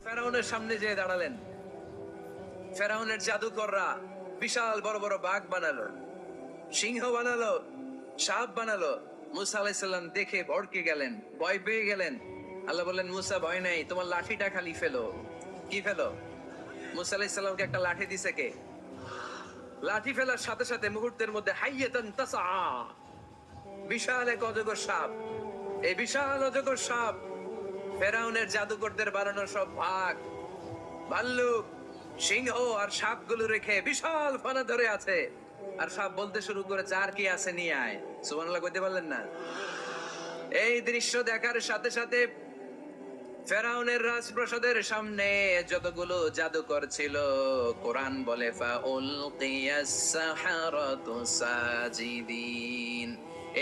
ফেরাউনের সামনে যেয়ে দাঁড়ালেন। ফেরাউনের জাদুকররা বিশাল বড় বড় বাঘ বানালো, সিংহ বানালো, সাপ বানালো। মুসা আলাইহিস সালাম দেখে ভড়কে গেলেন, ভয় পেয়ে গেলেন। আল্লাহ বললেন, মুসা ভয় নাই, তোমার লাঠিটা খালি ফেলো। কি ফেলো? মুসা আলাইহিস সালামকে একটা লাঠি দিছে কে? লাঠি ফেলার সাথে সাথে মুহূর্তের মধ্যে হাইয়াতান তাসআ, বিশাল এক অজগর সাপ। এই বিশাল অজগর সাপ ফেরাউনের জাদুকরদের বানানো সব বাঘ, ভাল্লুক, সিংহ আর সাপগুলো রেখে বিশাল ফানা ধরে আছে। আর সাপ বলতে শুরু করেছে, আর কি আছে নিয়ে আয়। সুবহানাল্লাহ কইতে পারলেন না? এই দৃশ্য দেখার সাথে সাথে ফেরাউনের রাজপ্রাসাদের সামনে যতগুলো জাদুকর ছিল, কোরআন বলে ফাউলকিয়াস সাহারাতু সাজিদিন।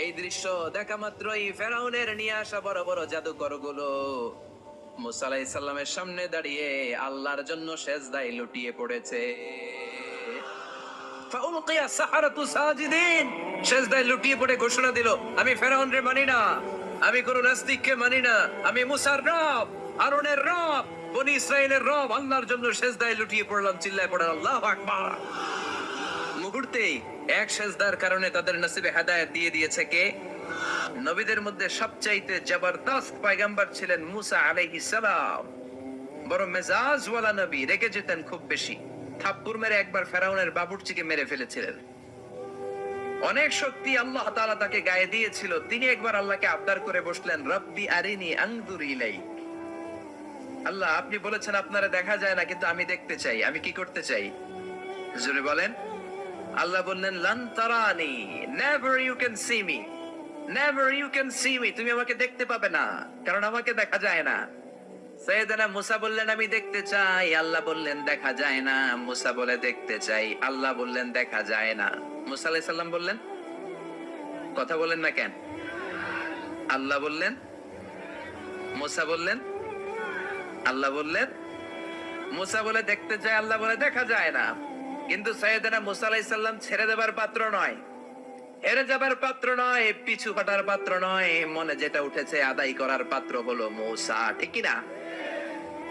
এই দৃশ্য দেখা মাত্রই ফেরাউনের নিয়ে আসা বড় বড় জাদুকর গুলো মুসা আলাইহিস সালামের সামনে দাঁড়িয়ে আল্লাহর জন্য সেজদায় লুটিয়ে পড়েছে। ফাউলকিয়াস সাহারাতু সাজিদিন, সেজদায় লুটিয়ে পড়ে ঘোষণা দিল, আমি ফেরাউনরে মানি না, আমি কোন নাস্তিককে মানি না, আমি মুসার রব, হারুনের রব, বনি ইসরাইলের রব, আল্লাহর জন্য সেজদায় লুটিয়ে পড়লাম। চিল্লায় পড়ে আল্লাহু আকবার। মুহূর্তেই এক সেজদার কারণে তাদের নসিবে হেদায়েত দিয়ে দিয়েছে কে? নবীদের মধ্যে সবচাইতে জবরদস্ত পয়গম্বর ছিলেন মুসা আলাইহিস সালাম। বড় মেজাজওয়ালা নবী, রেগে যেতেন খুব বেশি। থাপ্পড় মেরে একবার ফেরাউনের বাবুর্চিকে মেরে ফেলেছিলেন। অনেক শক্তি আল্লাহ তাআলা তাকে গায়ে দিয়েছিল। তিনি একবার আল্লাহকে আবদার করে বসলেন, রব্বি আরিনি আনজুর ইলাইক। আল্লাহ, আপনি বলেছেন আপনারা দেখা যায় না, কিন্তু আমি দেখতে চাই। আমি কি করতে চাই? জোরে বলেন। আল্লাহ বললেন, লান তারানি, never you can see me, never you can see me. তুমি আমাকে দেখতে পাবে না, কারণ আমাকে দেখা যায় না। সাইয়েদনা মুসা বললেন, আমি দেখতে চাই। আল্লাহ বললেন, দেখা যায় না। মুসা বলে, দেখতে চাই। আল্লাহ বললেন, দেখা যায় না। মুসা আলাইহিস সালাম বললেন, কথা বলেন না কেন? আল্লাহ বললেন, মুসা বললেন, আল্লাহ বললেন। মুসা বলে দেখতে চাই, আল্লাহ বলে দেখা যায় না। কিন্তু সাইয়েদনা মুসা আলাইহিস সালাম ছেড়ে দেবার পাত্র নয়, হেরে যাবার পাত্র নয়, পিছু হটার পাত্র নয়। মনে যেটা উঠেছে আদায় করার পাত্র হলো মুসা, ঠিক কি না?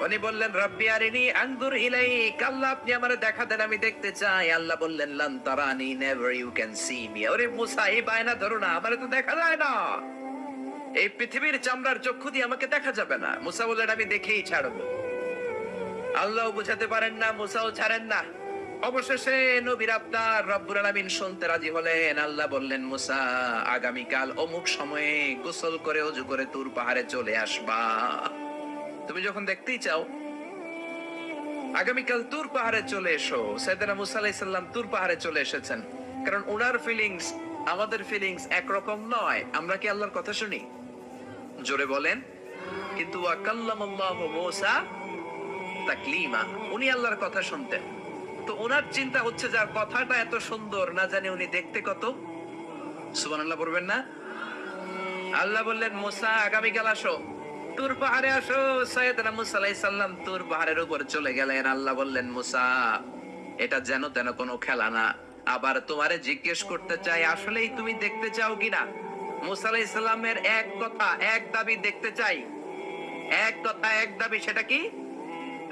উনি বললেন, রব্বি আরিনি আনজুর ইলাইক। আল্লাহ, আপনি আমারে দেখা দেন, আমি দেখতে চাই। আল্লাহ বললেন, লান তারানি, never you can see me. ওরে মুসা, এই বায়না ধরো না, আমারে তো দেখা যায় না। এই পৃথিবীর চামড়ার চক্ষু দিয়ে আমাকে দেখা যাবে না। মুসা বললেন, আমি দেখেই ছাড়বো। আল্লাহ বুঝাতে পারেন না, মুসাও ছাড়েন না। অবশেষে নবীর আবদার রব্বুল আলামিন শুনতে রাজি হলেন। আল্লাহ বললেন, মুসা, আগামীকাল অমুক সময়ে গোসল করে ওযু করে তুর পাহাড়ে চলে আসবা। তুমি যখন দেখতেই চাও, আগামীকাল তুর পাহাড়ে চলে এসো। সাইয়েদনা মুসা আলাইহিস সালাম তুর পাহাড়ে চলে এসেছেন। কারণ ওনার ফিলিংস আমাদের ফিলিংস একরকম নয়। আমরা কি আল্লাহর কথা শুনি? জোরে বলেন। কিন্তু ওয়া কাল্লামাল্লাহু মুসা তাকলিমা, উনি আল্লাহর কথা শুনতেন। তো ওনার চিন্তা হচ্ছে, যার কথাটা এত সুন্দর, না জানি উনি দেখতে কত। সুবহানাল্লাহ বলবেন না? আল্লাহ বললেন, মুসা, আগামীকাল আসো, তুর পাহাড়ে আসো। সাইয়েদনা মুসা আলাইহিস সালাম তুর পাহাড়ের উপর চলে গেলেন। আল্লাহ বললেন, মুসা, এটা যেন তেন কোনো খেলা না। আবার তোমারে জিজ্ঞেস করতে চাই, আসলেই তুমি দেখতে চাও কিনা? মুসা আলাইহিস সালামের এক কথা এক দাবি, দেখতে চাই। এক কথা এক দাবি, সেটা কি?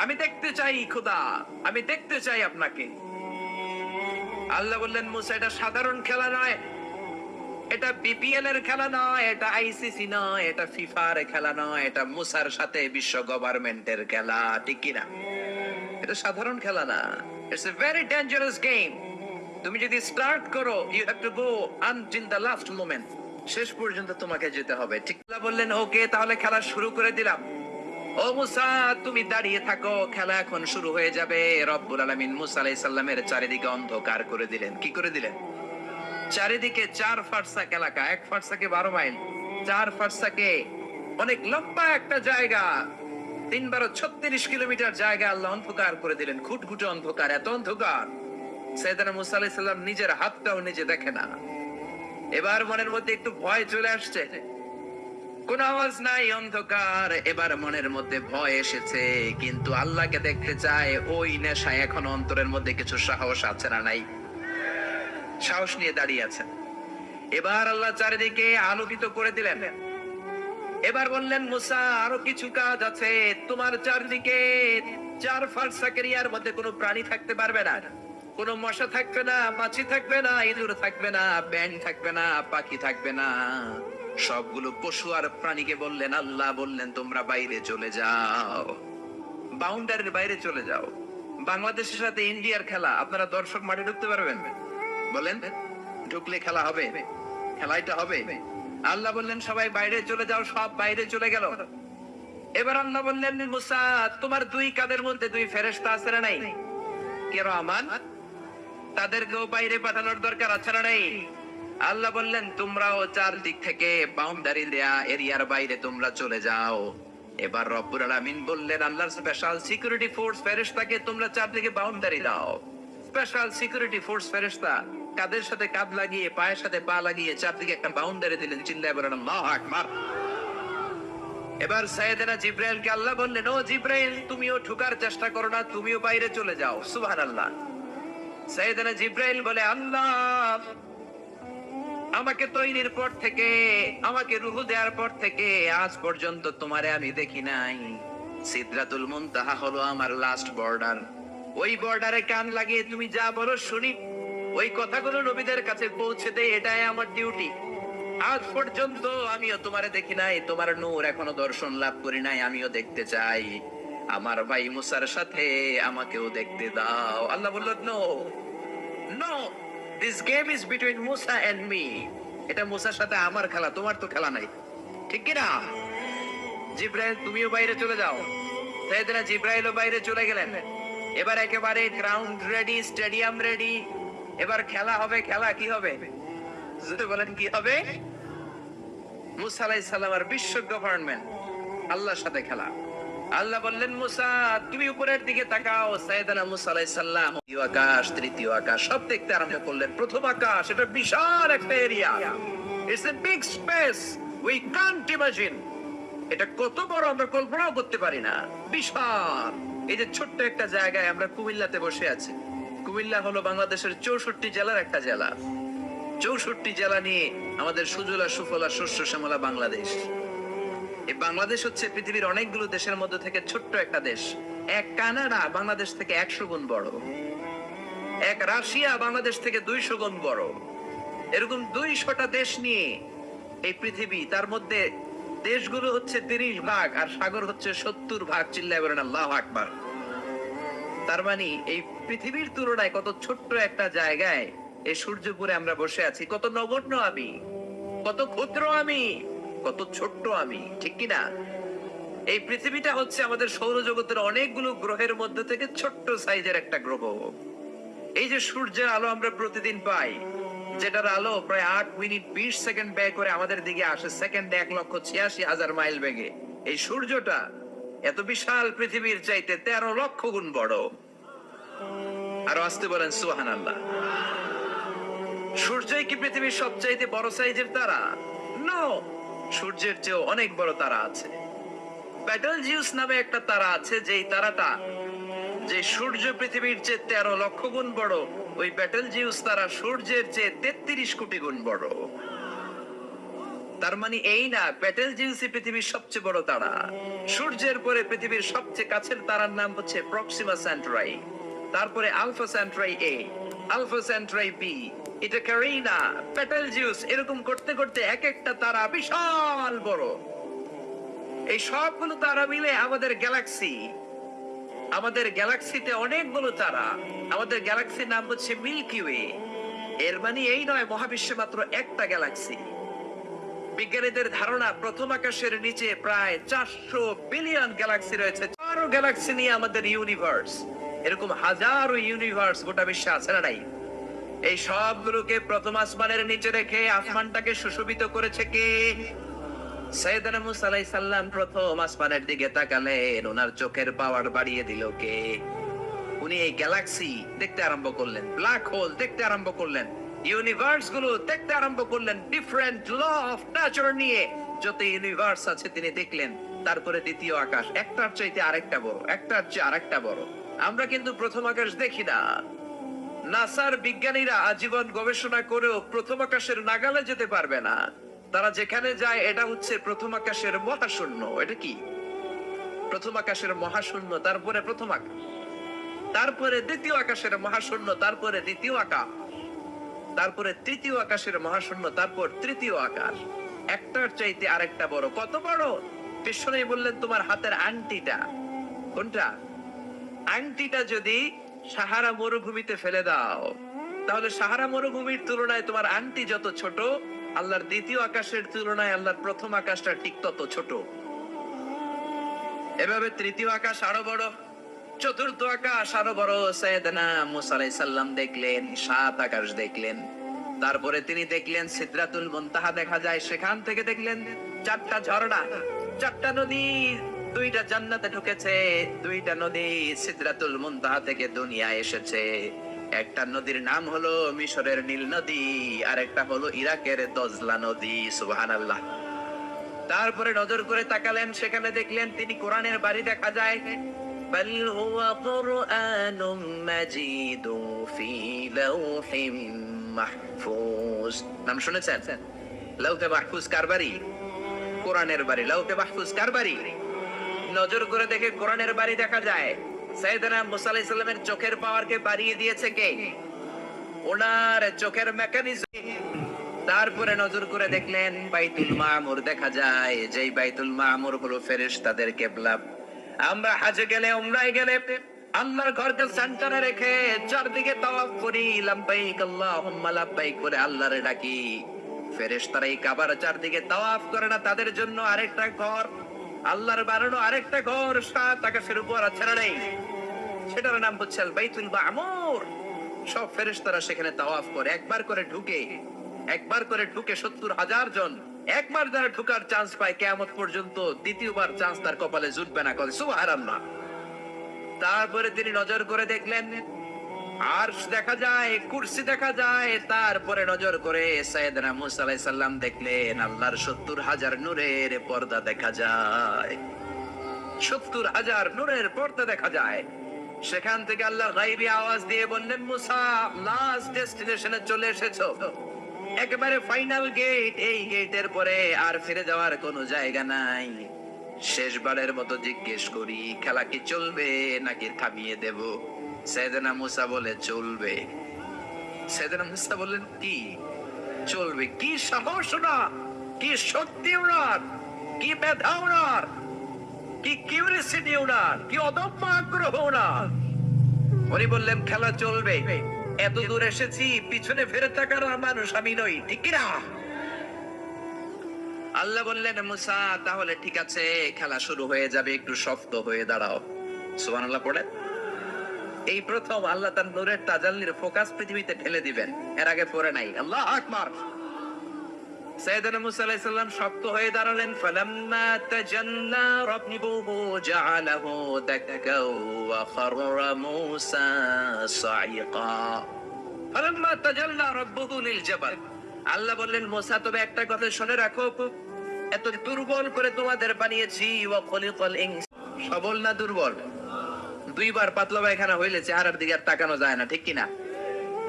আমি দেখতে চাই খোদা, আমি দেখতে চাই আপনাকে। আল্লাহ বললেন, মুসা, এটা সাধারণ খেলা নয়, এটা বিপিএল এর খেলা নয়, এটা আইসিসি নয়, এটা ফিফার খেলা নয়, এটা মুসার সাথে বিশ্ব গভর্নমেন্টের খেলা, ঠিক কি না? এটা সাধারণ খেলা না। It's a very dangerous game. তুমি যদি স্টার্ট করো, you have to go until the last moment. শেষ পর্যন্ত তোমাকে যেতে হবে, ঠিক? আল্লাহ বললেন, ওকে, তাহলে খেলা শুরু করে দিলাম। ও মুসা, তুমি দাঁড়িয়ে থাকো, খেলা এখন শুরু হয়ে যাবে। রব্বুল আলামিন মুসা আলাইহিস সালামের চারিদিকে অন্ধকার করে দিলেন। কি করে দিলেন? চারিদিকে 4 ফারসাক এলাকা, 1 ফারসাকে 12 মাইল, 4 ফারসাকে অনেক লম্বা একটা জায়গা, 3 × 36 কিলোমিটার জায়গা আল্লাহ অন্ধকার করে দিলেন। ঘুটঘুটে অন্ধকার, এত অন্ধকার সাইয়েদনা মুসা আলাইহিস সালাম নিজের হাতটাও নিজে দেখে না। এবার মনের মধ্যে একটু ভয় চলে আসছে। কোন আওয়াজ নাই, অন্ধকার। এবার মনের মধ্যে ভয় এসেছে, কিন্তু আল্লাহকে দেখতে চায়। ওই নেশায় এখন অন্তরের মধ্যে কিছু সাহস আছে না নাই? সাহস নিয়ে দাঁড়িয়ে আছেন। এবার আল্লাহ চারিদিকে আলোকিত করে দিলেন। এবার বললেন মুসা আরো কিছু কাজ আছে, তোমার চারদিকে 4 ফারসাক এরিয়ার মধ্যে কোনো প্রাণী থাকতে পারবে না, কোনো মশা থাকবে না, মাছি থাকবে না, ইঁদুর থাকবে না, ব্যাঙ থাকবে না, পাখি থাকবে না। সবগুলো পশু আর প্রাণীকে বললেন, আল্লাহ বললেন তোমরা বাইরে চলে যাও, বাউন্ডারির বাইরে চলে যাও। বাংলাদেশের সাথে ইন্ডিয়ার খেলা, আপনারা দর্শক মাঠে ঢুকতে পারবেন? বলেন ঢুকলে খেলা হবে? খেলাইটা হবে? আল্লাহ বললেন সবাই বাইরে চলে যাও, সব বাইরে চলে গেল। এবার আল্লাহ বললেন মুসা তোমার 2 কাঁধের মধ্যে 2 ফেরেশতা আছে না নাই? কিরামান, তাদেরকেও বাইরে পাঠানোর দরকার আছে না নাই? আল্লাহ বললেন তোমরাও 4 দিক থেকে বাউন্ডারি দেয়া এরিয়ার বাইরে তোমরা চলে যাও। এবার রব্বুল আলামিন বললেন আল্লাহর স্পেশাল সিকিউরিটি ফোর্স ফেরেশতাকে তোমরা 4 দিকে বাউন্ডারি দাও। স্পেশাল সিকিউরিটি ফোর্স ফেরেশতা কাদের সাথে কাঁধ লাগিয়ে পায়ের সাথে পা লাগিয়ে 4 দিকে একটা বাউন্ডারি দিলেন। চিল্লায়ে বলেন আল্লাহু আকবার। এবার সাইয়েদনা জিবরাইলকে আল্লাহ বললেন ও জিবরাইল তুমিও ঢোকার চেষ্টা করো না, তুমিও বাইরে চলে যাও। সুবহানাল্লাহ। সাইয়েদনা জিবরাইল বলে আল্লাহ আমাকে তৈরির পর থেকে, আমাকে রূহ দেওয়ার পর থেকে আজ পর্যন্ত তোমারে আমি দেখি নাই। সিদরাতুল মুনতাহা হলো আমার লাস্ট বর্ডার, ওই বর্ডারে কান লাগিয়ে তুমি যা বলো শুনি, ওই কথাগুলো নবীদের কাছে পৌঁছে দেই, এটাই আমার ডিউটি। আজ পর্যন্ত আমিও তোমারে দেখি নাই, তোমার নূর এখনো দর্শন লাভ করি নাই, আমিও দেখতে চাই। আমার ভাই মুসার সাথে আমাকেও দেখতে দাও। আল্লাহ বলল no no, this game is between Musa and me. এটা মুসার সাথে আমার খেলা, তোমার তো খেলা নাই, ঠিক কি না? জিবরাইল তুমিও বাইরে চলে যাও। সাইয়েদনা জিবরাইলও বাইরে চলে গেলেন। এবার একেবারে গ্রাউন্ড রেডি, স্টেডিয়াম রেডি। এবার খেলা হবে। খেলা কি হবে? যদি বলেন কি হবে? মুসা আলাইহিস সালামের বিশ্ব গভর্নমেন্ট, আল্লাহর সাথে খেলা। আল্লাহ বললেন মুসা তুমি উপরের দিকে তাকাও। সাইয়েদনা মুসা আলাইহিস সালাম দ্বিতীয় আকাশ, তৃতীয় আকাশ সব দেখতে আরম্ভ করলেন। প্রথম আকাশ, এটা বিশাল একটা area, it's a big space, we can't imagine. এটা কত বড় আমরা কল্পনাও করতে পারি না, বিশাল। এই যে ছোট্ট একটা জায়গায় আমরা কুমিল্লাতে বসে আছি। কুমিল্লা হলো বাংলাদেশের 64 জেলার একটা জেলা। 64 জেলা নিয়ে আমাদের সুজলা সুফলা শস্য শ্যামলা বাংলাদেশ। এই বাংলাদেশ হচ্ছে পৃথিবীর অনেকগুলো দেশের মধ্যে থেকে ছোট্ট একটা দেশ। এক কানাডা বাংলাদেশ থেকে 100 গুণ বড়, এক রাশিয়া বাংলাদেশ থেকে 200 গুণ বড়। এরকম 200টা দেশ নিয়ে এই পৃথিবী, তার মধ্যে দেশগুলো হচ্ছে 30 ভাগ আর সাগর হচ্ছে 70 ভাগ। চিল্লায়ে বলেন আল্লাহু আকবার। তার মানে এই পৃথিবীর তুলনায় কত ছোট্ট একটা জায়গায় এই সূর্যপুরে আমরা বসে আছি। কত নগণ্য আমি, কত ক্ষুদ্র আমি, কত ছোট্ট আমি, ঠিক কিনা? এই পৃথিবীটা হচ্ছে আমাদের সৌরজগতের অনেকগুলো গ্রহের মধ্যে থেকে ছোট্ট সাইজের একটা গ্রহ। এই যে সূর্যের আলো আমরা প্রতিদিন পাই, যেটার আলো প্রায় 8 মিনিট 20 সেকেন্ড ব্যয় করে আমাদের দিকে আসে, সেকেন্ডে 1,86,000 মাইল বেগে। এই সূর্যটা এত বিশাল পৃথিবীর চাইতে 13 লক্ষ গুণ বড়। আরো আসতে বলেন সুবহানাল্লাহ। সূর্যই কি পৃথিবীর সবচাইতে বড় সাইজের তারা? নো, সূর্যের চেয়েও অনেক বড় তারা আছে। বেটেলজিউস নামে একটা তারা আছে, যেই তারাটা, যে সূর্য পৃথিবীর চেয়ে 13 লক্ষ গুণ বড়, ওই বেটেলজিউস তারা সূর্যের চেয়ে 33 কোটি গুণ বড়। তার মানে এই না বেটেলজিউসই পৃথিবীর সবচেয়ে বড় তারা। সূর্যের পরে পৃথিবীর সবচেয়ে কাছের তারার নাম হচ্ছে প্রক্সিমা সেন্টরাই, তারপরে আলফা সেন্টরাই এ, আলফা সেন্টরাই বি, এটা ক্যারিনা, বেটেলজিউস, এরকম করতে করতে এক একটা তারা বিশাল বড়। এই সবগুলো তারা মিলে আমাদের গ্যালাক্সি। আমাদের গ্যালাক্সিতে অনেকগুলো তারা। আমাদের গ্যালাক্সির নাম হচ্ছে মিল্কি ওয়ে। এর মানে এই নয় মহাবিশ্বে মাত্র একটা গ্যালাক্সি। বিজ্ঞানীদের ধারণা প্রথম আকাশের নিচে প্রায় 400 বিলিয়ন গ্যালাক্সি রয়েছে। 4 গ্যালাক্সি নিয়ে আমাদের ইউনিভার্স। এরকম হাজারো ইউনিভার্স গোটা বিশ্বে আছে না নাই? এই সবগুলোকে প্রথম আসমানের নিচে রেখে আসমানটাকে সুশোভিত করেছে কে? সাইয়েদনা মুসা আলাইহিস সালাম প্রথম আসমানের দিকে তাকালেন, ওনার চোখের পাওয়ার বাড়িয়ে দিল কে? উনি এই গ্যালাক্সি দেখতে আরম্ভ করলেন, ব্ল্যাক হোল দেখতে আরম্ভ করলেন, ইউনিভার্স গুলো দেখতে আরম্ভ করলেন, ডিফারেন্ট ল অফ নেচার নিয়ে যত ইউনিভার্স আছে তিনি দেখলেন। তারপরে দ্বিতীয় আকাশ, একটার চাইতে আরেকটা বড়, একটার চেয়ে আরেকটা বড়। আমরা কিন্তু প্রথম আকাশ দেখি না। নাসার বিজ্ঞানীরা আজীবন গবেষণা করেও প্রথম আকাশের নাগালে যেতে পারবে না। তারা যেখানে যায় এটা হচ্ছে প্রথম আকাশের মহাশূন্য। এটা কি? প্রথম আকাশের মহাশূন্য, তারপরে প্রথম আকাশ, তারপরে দ্বিতীয় আকাশের মহাশূন্য, তারপরে দ্বিতীয় আকাশ, তারপরে তৃতীয় আকাশের মহাশূন্য, তারপর তৃতীয় আকাশ। একটার চাইতে আরেকটা বড়। কত বড়? বিষ্ণু বললেন তোমার হাতের আংটিটা। কোনটা? আংটিটা যদি সাহারা মরুভূমিতে ফেলে দাও, তাহলে সাহারা মরুভূমির তুলনায় তোমার আংটি যত ছোট, আল্লাহর দ্বিতীয় আকাশের তুলনায় আল্লাহর প্রথম আকাশটা ঠিক তত ছোট। এভাবে তৃতীয় আকাশ আরো বড়, চতুর্থ আকাশ আরো বড়। সাইয়েদনা মুসা আলাইহিস সালাম দেখলেন 7 আকাশ দেখলেন। তারপরে তিনি দেখলেন সিদরাতুল মুনতাহা দেখা যায়, সেখান থেকে দেখলেন 4টা ঝর্ণা, 4টা নদী। 2টা জান্নাতে ঢুকেছে, 2টা নদী সিদরাতুল মুনতাহা থেকে দুনিয়ায় এসেছে। একটা নদীর নাম হলো মিশরের নীল নদী, আর একটা হলো ইরাকের দজলা নদী। সুবহানাল্লাহ। তারপরে নজর করে তাকালেন, সেখানে দেখলেন তিনি কোরআনের বাড়ি দেখা যায়। বাল হুয়া কুরআনুম মাজিদু ফি লাওহিম মাহফুজ। নাম শুনেছেন? লাউহে মাহফুজ কার বাড়ি? কোরআনের বাড়ি। লাউহে মাহফুজ কার বাড়ি? নজর করে দেখে কোরআনের বাড়ি দেখা যায়। সাইয়েদনা মুসা আলাইহিস সালামের চোখের পাওয়ারকে বাড়িয়ে দিয়েছে কে? ওনার চোখের মেকানিজম। তারপরে নজর করে দেখলেন বাইতুল মামুর দেখা যায়, যেই বাইতুল মামুর হলো ফেরেশতাদের কিবলা। আমরা হজে গেলে, উমরায় গেলে আল্লাহর ঘরকে সেন্টারে রেখে চারদিকে তাওয়াফ করি, লাব্বাইক আল্লাহুম্মা লাব্বাইক করে আল্লাহরে ডাকি। ফেরেশতারা এই কাবার চারদিকে তাওয়াফ করে না, তাদের জন্য আরেকটা ঘর, আল্লাহর বানানো আরেকটা ঘর 7 আকাশের উপর আছে না নেই? সেটার নাম হচ্ছে আল বাইতুল মামুর। সব ফেরেশতারা সেখানে তাওয়াফ করে, একবার করে ঢুকে 70,000 জন। একবার যারা ঢোকার চান্স পায় কিয়ামত পর্যন্ত দ্বিতীয়বার চান্স তার কপালে জুটবে না। করে সুবহানাল্লাহ। তারপরে তিনি নজর করে দেখলেন আরশ দেখা যায়, কুরসি দেখা যায়। তারপরে নজর করে সাইয়েদনা মুসা আলাইহিস সালাম দেখলেন আল্লাহর 70,000 নূরের পর্দা দেখা যায়। 70,000 নূরের পর্দা দেখা যায়। সেখান থেকে আল্লাহ গায়বী আওয়াজ দিয়ে বললেন, মুসা লাস্ট ডেস্টিনেশনে চলে এসেছো, একেবারে ফাইনাল গেট। এই গেটের পরে আর ফিরে যাওয়ার কোনো জায়গা নাই। শেষবারের মতো জিজ্ঞেস করি, খেলা কি চলবে নাকি থামিয়ে দেব? সাইয়েদনা মুসা বলে চলবে। সাইয়েদনা মুসা বললেন কি চলবে? কি সাহস ওনার, কি শক্তি ওনার, কি মেধা ওনার, কি কিউরিসিটি ওনার, কি অদম্য আগ্রহ ওনার। উনি বললেন খেলা চলবে। এত দূর এসেছি, পিছনে ফিরে তাকার মানুষ আমি নই, ঠিক কি না? আল্লাহ বললেন মুসা তাহলে ঠিক আছে, খেলা শুরু হয়ে যাবে, একটু শক্ত হয়ে দাঁড়াও। সুবহানাল্লাহ পড়েন। এই প্রথম আল্লাহ তার নূরের তাজাল্লির ফোকাস পৃথিবীতে ঢেলে দিবেন, এর আগে পড়ে নাই। আল্লাহু আকবার। সাইয়েদনা মুসা আলাইহিস সালাম শক্ত হয়ে দাঁড়ালেন। ফালাম্মা তাজাল্লা রাব্বুহু জাআলাহু দাক্কাও ওয়া খাররা মুসা সাইকা। ফালাম্মা তাজাল্লা রাব্বুহু লিল জাবাল। আল্লাহ বললেন মুসা তবে একটা কথা শুনে রাখো, এত দুর্বল করে তোমাদের বানিয়েছি। ওয়া খলিকাল ইনস, সবল না দুর্বল? 2বার পাতলা পায়খানা হইলে চেহারার দিকে আর তাকানো যায় না, ঠিক কি না?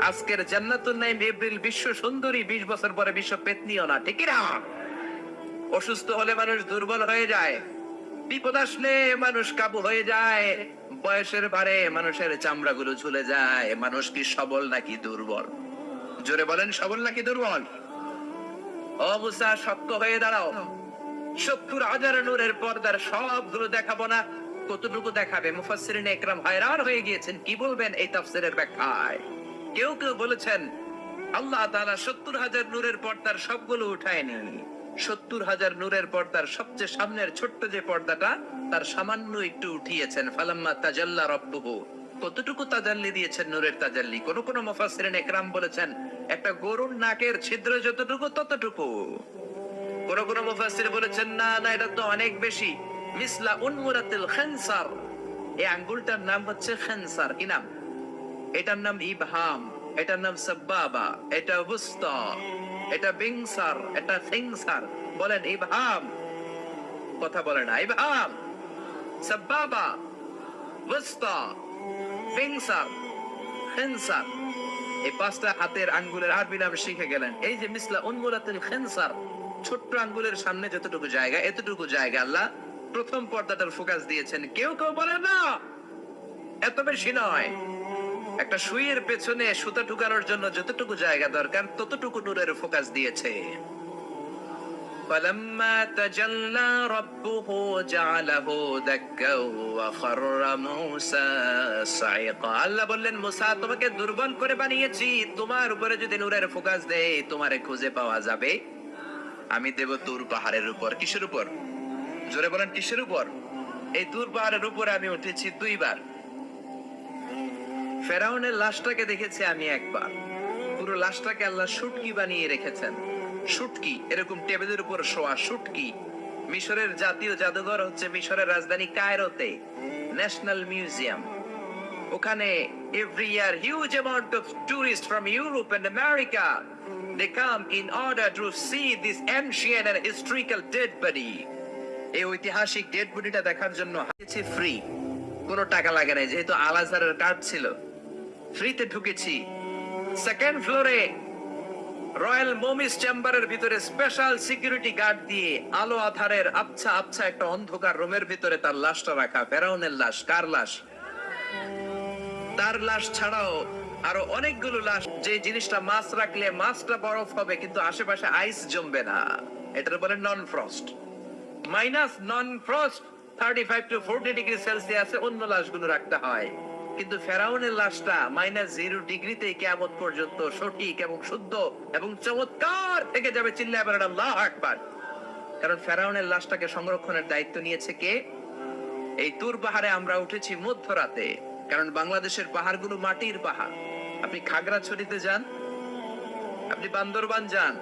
আজকের জান্নাতুন নাইম এপ্রিল বিশ্ব সুন্দরী, 20 বছর পরে বিশ্ব পেতনিও না, ঠিক কি না? অসুস্থ হলে মানুষ দুর্বল হয়ে যায়, বিপদ আসলে মানুষ কাবু হয়ে যায়, বয়সের ভারে মানুষের চামড়াগুলো ঝুলে যায়। মানুষ কি সবল নাকি দুর্বল? জোরে বলেন, সবল নাকি দুর্বল? ও মুসা শক্ত হয়ে দাঁড়াও। 70,000 নূরের পর্দার সবগুলো দেখাবো না, কতটুকু দেখাবে? মুফাসসিরিন ইকরাম হায়রান হয়ে গিয়েছেন, কি বলবেন এই তাফসীরের ব্যাখ্যায়। কেউ কেউ বলেছেন আল্লাহ তাআলা 70,000 নূরের পর্দার সবগুলো উঠায়নি। 70,000 নূরের পর্দার সবচেয়ে সামনের ছোট্ট যে পর্দাটা, তার সামান্য একটু উঠিয়েছেন। ফালাম্মা তাজাল্লা রাব্বুহু, কতটুকু তাজাল্লি দিয়েছেন নূরের তাজাল্লি? কোন কোন মুফাসসিরিন ইকরাম বলেছেন একটা গরুর নাকের ছিদ্র যতটুকু ততটুকু। কোন কোন মুফাসসির বলেছেন না না, এটা তো অনেক বেশি। মিসলা উনমুরাতিল খানসার, এই আঙ্গুলটার নাম হচ্ছে খানসার। কি নাম? এটার নাম ইবহাম, এটার নাম সাব্বাবা, এটা বুস্তা, এটা বিংসার, এটা ফিংসার। বলেন ইবহাম, কথা বলে না। ইবহাম, সাব্বাবা, বুস্তা, ফিংসার, খিনসার, এই 5টা হাতের আঙ্গুলের আরবি নাম শিখে গেলেন। এই যে মিসলা উনমুরাতিল খানসার, ছোট্ট আঙ্গুলের সামনে যতটুকু জায়গা, এতটুকু জায়গা আল্লাহ প্রথম পর্দাটার ফোকাস দিয়েছেন। কেউ কেউ বলে না এত বেশি নয়, একটা সুইয়ের পেছনে সুতা ঢুকানোর জন্য যতটুকু জায়গা দরকার ততটুকু নূরের ফোকাস দিয়েছে। فلما تجلى ربه جعله دكا وخر موسى صعقا। আল্লাহ বললেন, মুসা তোমাকে দুর্বল করে বানিয়েছি, তোমার উপরে যদি নূরের ফোকাস দেই তোমারে খুঁজে পাওয়া যাবে। আমি দেব তুর পাহাড়ের উপর। কিসের উপর? জোরে বলেন, কিসের উপর? এই তুর পাহাড়ের উপরে আমি উঠেছি দুইবার। ফেরাউনের লাশটাকে দেখেছি আমি একবার। পুরো লাশটাকে আল্লাহ শুটকি বানিয়ে রেখেছেন। শুটকি, এরকম টেবিলের উপর শোয়া শুটকি। মিশরের জাতীয় জাদুঘর হচ্ছে মিশরের রাজধানী কায়রোতে, ন্যাশনাল মিউজিয়াম। ওখানে every year huge amount of tourist from Europe and America, they come in order to see this ancient and historical dead body. এই ঐতিহাসিক ডেড বডিটা দেখার জন্য হয়েছে ফ্রি, কোনো টাকা লাগে না, যেহেতু আল আজহারের কার্ড ছিল। ফ্রিতে ঢুকেছি। সেকেন্ড ফ্লোরে রয়্যাল মমিস চেম্বারের ভিতরে স্পেশাল সিকিউরিটি গার্ড দিয়ে আলো আধারের আবছা আবছা একটা অন্ধকার রুমের ভিতরে তার লাশটা রাখা। ফেরাউনের লাশ। কার লাশ? তার লাশ ছাড়াও আরো অনেকগুলো লাশ। যে জিনিসটা মাছ রাখলে মাছটা বরফ হবে কিন্তু আশেপাশে আইস জমবে না, এটার বলে non frost. Minus non frost 35 to 40 degree সেলসিয়াসে অন্য লাশগুলো রাখতে হয়, কিন্তু ফেরাউনের লাশটা -0 ডিগ্রিতে কিয়ামত পর্যন্ত সঠিক এবং শুদ্ধ এবং চমৎকার থেকে যাবে। চিল্লায়ে বলেন আল্লাহু আকবার। কারণ ফেরাউনের লাশটাকে সংরক্ষণের দায়িত্ব নিয়েছে কে? এই তুর পাহাড়ে আমরা উঠেছি মধ্যরাতে, কারণ বাংলাদেশের পাহাড়গুলো মাটির পাহাড়। আপনি খাগড়াছড়িতে যান, আপনি বান্দরবান যান,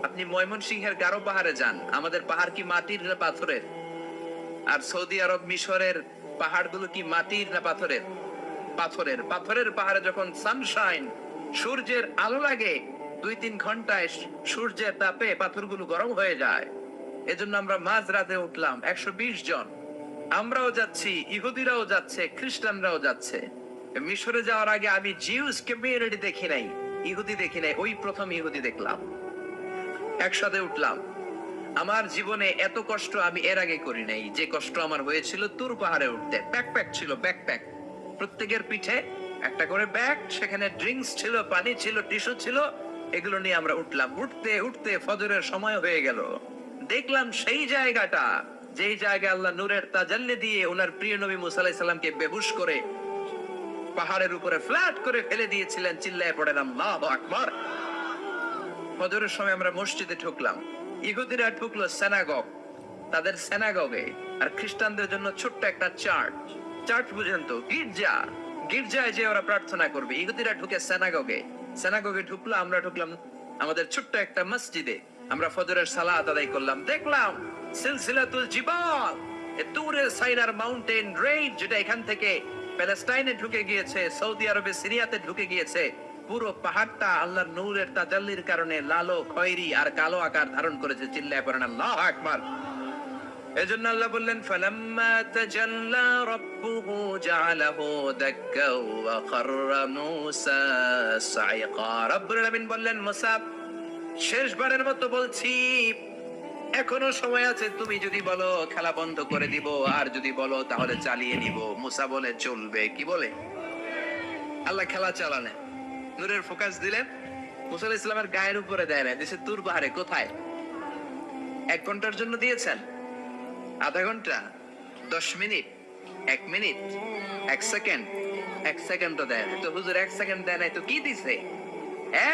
আপনি ময়মনসিংহের গারো পাহাড়ে যান, আমাদের পাহাড় কি মাটির না পাথরের? আর সৌদি আরব মিশরের পাহাড়গুলো কি মাটির না পাথরের? পাথরের। পাথরের পাহাড়ে যখন সানশাইন, সূর্যের আলো লাগে, 2-3 ঘন্টায় সূর্যের তাপে পাথরগুলো গরম হয়ে যায়। এজন্য আমরা মাঝ রাতে উঠলাম 120 জন। আমরাও যাচ্ছি, ইহুদিরাও যাচ্ছে, খ্রিস্টানরাও যাচ্ছে। মিশরে যাওয়ার আগে আমি জিউস কমিউনিটি দেখি নাই, ইহুদি দেখি নাই, ওই প্রথম ইহুদি দেখলাম। একসাথে উঠলাম। আমার জীবনে এত কষ্ট আমি এর আগে করি নাই, যে কষ্ট আমার হয়েছিল তুর পাহাড়ে উঠতে। ব্যাকপ্যাক ছিল, ব্যাকপ্যাক, প্রত্যেকের পিঠে একটা করে ব্যাগ, সেখানে ড্রিঙ্কস ছিল, পানি ছিল, টিস্যু ছিল, এগুলো নিয়ে আমরা উঠলাম। উঠতে উঠতে ফজরের সময় হয়ে গেল। দেখলাম সেই জায়গাটা, যেই জায়গায় আল্লাহ নূরের তাজাল্লি দিয়ে ওনার প্রিয় নবী মুসা আলাইহিস সালামকে বেহুশ করে পাহাড়ের উপরে ফ্ল্যাট করে ফেলে দিয়েছিলেন। চিল্লায়ে পড়েন আল্লাহু আকবার। ফজরের সময় আমরা মসজিদে ঢুকলাম। ইহুদিরা ঢুকলো সিনাগগ, তাদের সিনাগগে। আর খ্রিস্টানদের জন্য ছোট্ট একটা চার্চ। চার্চ বুঝেন তো? গির্জা। গির্জায় যে ওরা প্রার্থনা করবে। ইহুদিরা ঢুকে সিনাগগে। সিনাগগে ঢুকলো, আমরা ঢুকলাম আমাদের ছোট্ট একটা মসজিদে। আমরা ফজরের সালাত আদায় করলাম। দেখলাম সিলসিলাতুল জিবাল, তুরে সাইনার মাউন্টেন রেঞ্জ, যেটা এখান থেকে প্যালেস্টাইনে ঢুকে গিয়েছে, সৌদি আরবে, সিরিয়াতে ঢুকে গিয়েছে। পুরো পাহাড়টা আল্লাহর নূরের তাজাল্লির কারণে লালো, খয়েরি আর কালো আকার ধারণ করেছে। চিল্লায়ে পড়েন আল্লাহু আকবার। এজন্য আল্লাহ বললেন, ফালাম্মা তাজাল্লা রাব্বুহু জাআলাহু দাক্কা ওয়া খাররা মূসা সাইকা। রব্বুল আলামিন বললেন, মুসা শেষবারের মতো বলছি, এখনো সময় আছে, তুমি যদি বলো খেলা বন্ধ করে দিব, আর যদি বলো তাহলে চালিয়ে নিব। মুসা বলে চলবে। কি বলে? আল্লাহ খেলা চালালেন, নূরের ফোকাস দিলেন। মুসা আলাইহিস সালামের গায়ের উপরে দেয় না, দিয়েছে তুর পাহাড়ে। কোথায়? 1 ঘন্টার জন্য দিয়েছেন, আধা ঘন্টা, 10 মিনিট, 1 মিনিট, 1 সেকেন্ড, 1 সেকেন্ডও দেয় না। তো হুজুর 1 সেকেন্ড দেয় নাই তো কি দিছে?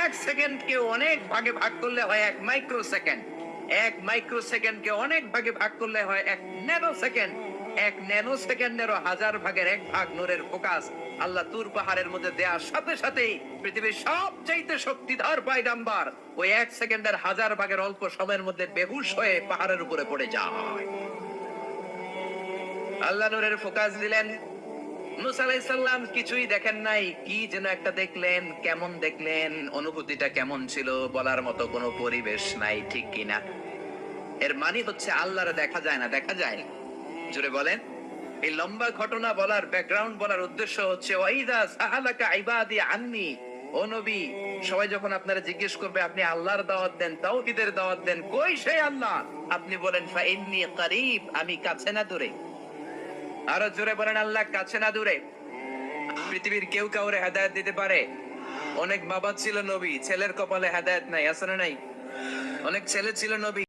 1 সেকেন্ডকে অনেক ভাগে ভাগ করলে হয় 1 মাইক্রো সেকেন্ড। 1 মাইক্রো সেকেন্ডকে অনেক ভাগে ভাগ করলে হয় 1 ন্যানো সেকেন্ড। 1 ন্যানো সেকেন্ডেরও 1000 ভাগের 1 ভাগ নূরের ফোকাস আল্লাহ তুর পাহাড়ের মধ্যে দেওয়ার সাথে সাথেই পৃথিবীর সবচাইতে শক্তিধর পয়গাম্বর ওই 1 সেকেন্ডের 1000 ভাগের অল্প সময়ের মধ্যে বেহুশ হয়ে পাহাড়ের উপরে পড়ে যায়। আল্লাহ নূরের ফোকাস দিলেন। মুসা আলাইহিস সালাম কিছুই দেখেন নাই, কি যেন একটা দেখলেন। কেমন দেখলেন? অনুভূতিটা কেমন ছিল? বলার মতো কোনো পরিবেশ নাই, ঠিক কিনা? এর মানে হচ্ছে আল্লাহরে দেখা যায় না। দেখা যায়? জোরে বলেন। এই লম্বা ঘটনা বলার, ব্যাকগ্রাউন্ড বলার উদ্দেশ্য হচ্ছে, ওয়াইদা সাহালাকা ইবাদি আন্নি ও নবী, সবাই যখন আপনারা জিজ্ঞেস করবে আপনি আল্লাহর দাওয়াত দেন, তাওহীদের দাওয়াত দেন, কই সেই আল্লাহ? আপনি বলেন ফাইন্নী কারীব, আমি কাছে না দূরে। আরো জোরে বলেন আল্লাহ কাছে না দূরে। পৃথিবীর কেউ কাউরে হেদায়েত দিতে পারে? অনেক বাবা ছিল নবী, ছেলের কপালে হেদায়েত নাই, আছে না নাই? অনেক ছেলে ছিল নবী,